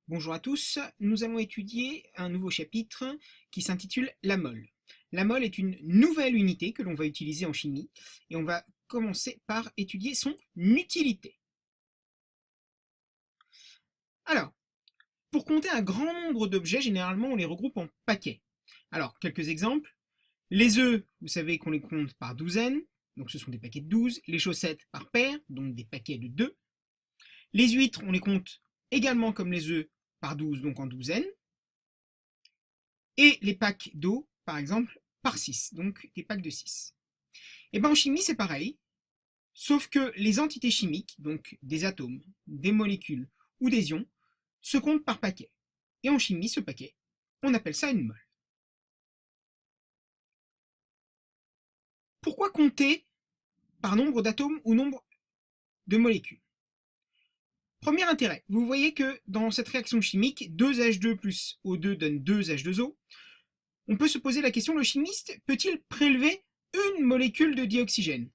Bonjour à tous, nous allons étudier un nouveau chapitre qui s'intitule la mole. La mole est une nouvelle unité que l'on va utiliser en chimie et on va commencer par étudier son utilité. Alors, pour compter un grand nombre d'objets, généralement on les regroupe en paquets. Alors, quelques exemples. Les œufs, vous savez qu'on les compte par douzaines, donc ce sont des paquets de 12. Les chaussettes par paire, donc des paquets de 2. Les huîtres, on les compte également comme les œufs par 12, donc en douzaines. Et les packs d'eau, par exemple, par 6, donc des packs de 6. Et bien en chimie, c'est pareil, sauf que les entités chimiques, donc des atomes, des molécules ou des ions, se comptent par paquet. Et en chimie, ce paquet, on appelle ça une mole. Pourquoi compter par nombre d'atomes ou nombre de molécules? Premier intérêt, vous voyez que dans cette réaction chimique, 2H2 plus O2 donne 2H2O. On peut se poser la question, le chimiste peut-il prélever une molécule de dioxygène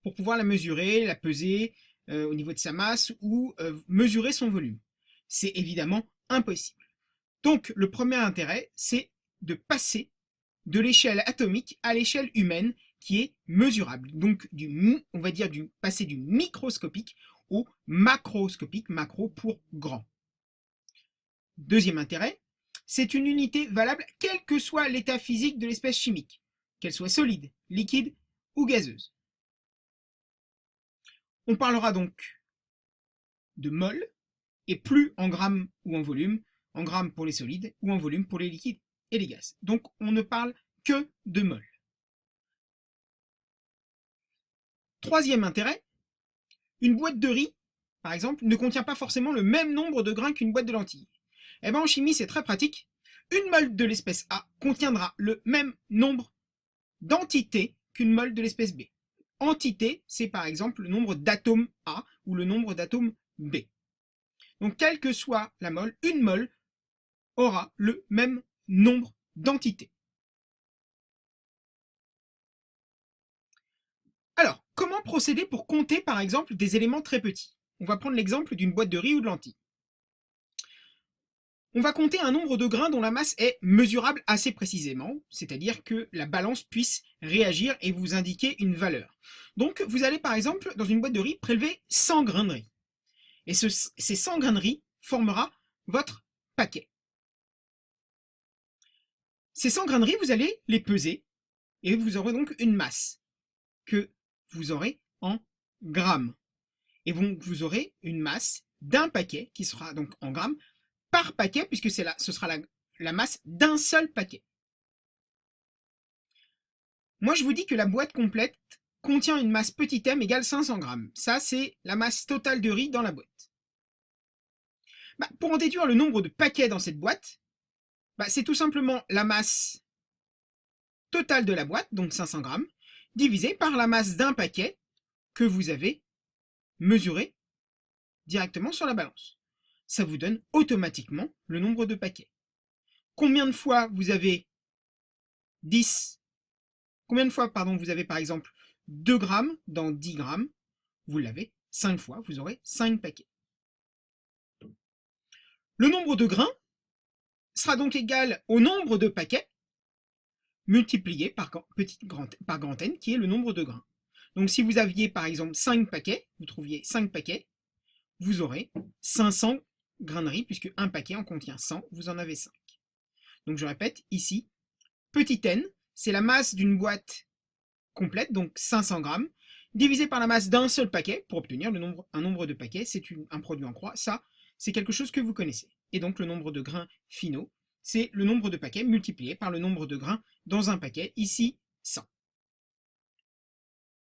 pour pouvoir la mesurer, la peser au niveau de sa masse ou mesurer son volume? C'est évidemment impossible. Donc le premier intérêt, c'est de passer de l'échelle atomique à l'échelle humaine qui est mesurable. Donc on va dire passer du microscopique au macroscopique, macro pour grand. Deuxième intérêt, c'est une unité valable quel que soit l'état physique de l'espèce chimique, qu'elle soit solide, liquide ou gazeuse. On parlera donc de mol, et plus en grammes ou en grammes pour les solides ou en volume pour les liquides et les gaz. Donc on ne parle que de mol. Troisième intérêt, une boîte de riz, par exemple, ne contient pas forcément le même nombre de grains qu'une boîte de lentilles. Eh bien en chimie, c'est très pratique. Une mole de l'espèce A contiendra le même nombre d'entités qu'une mole de l'espèce B. Entité, c'est par exemple le nombre d'atomes A ou le nombre d'atomes B. Donc, quelle que soit la mole, une mole aura le même nombre d'entités. Alors, comment procéder pour compter par exemple des éléments très petits? On va prendre l'exemple d'une boîte de riz ou de lentilles. On va compter un nombre de grains dont la masse est mesurable assez précisément, c'est-à-dire que la balance puisse réagir et vous indiquer une valeur. Donc vous allez par exemple dans une boîte de riz prélever 100 grains de riz. Et ces 100 grains de riz formera votre paquet. Ces 100 grains de riz, vous allez les peser et vous aurez donc une masse que vous aurez en grammes. Et vous aurez une masse d'un paquet qui sera donc en grammes par paquet, puisque ce sera la masse d'un seul paquet. Moi, je vous dis que la boîte complète contient une masse petit m égale 500 grammes. Ça, c'est la masse totale de riz dans la boîte. Pour en déduire le nombre de paquets dans cette boîte, c'est tout simplement la masse totale de la boîte, donc 500 grammes, divisée par la masse d'un paquet que vous avez mesuré directement sur la balance. Ça vous donne automatiquement le nombre de paquets. Combien de fois vous avez 10 Combien de fois, pardon, vous avez par exemple 2 grammes dans 10 grammes? Vous l'avez 5 fois, vous aurez 5 paquets. Le nombre de grains sera donc égal au nombre de paquets multiplié par grand N, qui est le nombre de grains. Donc si vous aviez par exemple 5 paquets, vous trouviez 5 paquets, vous aurez 500 grains de riz, puisque un paquet en contient 100, vous en avez 5. Donc je répète, ici, petit n, c'est la masse d'une boîte complète, donc 500 grammes, divisé par la masse d'un seul paquet, pour obtenir un nombre de paquets, c'est un produit en croix, ça, c'est quelque chose que vous connaissez. Et donc le nombre de grains finaux, c'est le nombre de paquets multiplié par le nombre de grains dans un paquet, ici 100.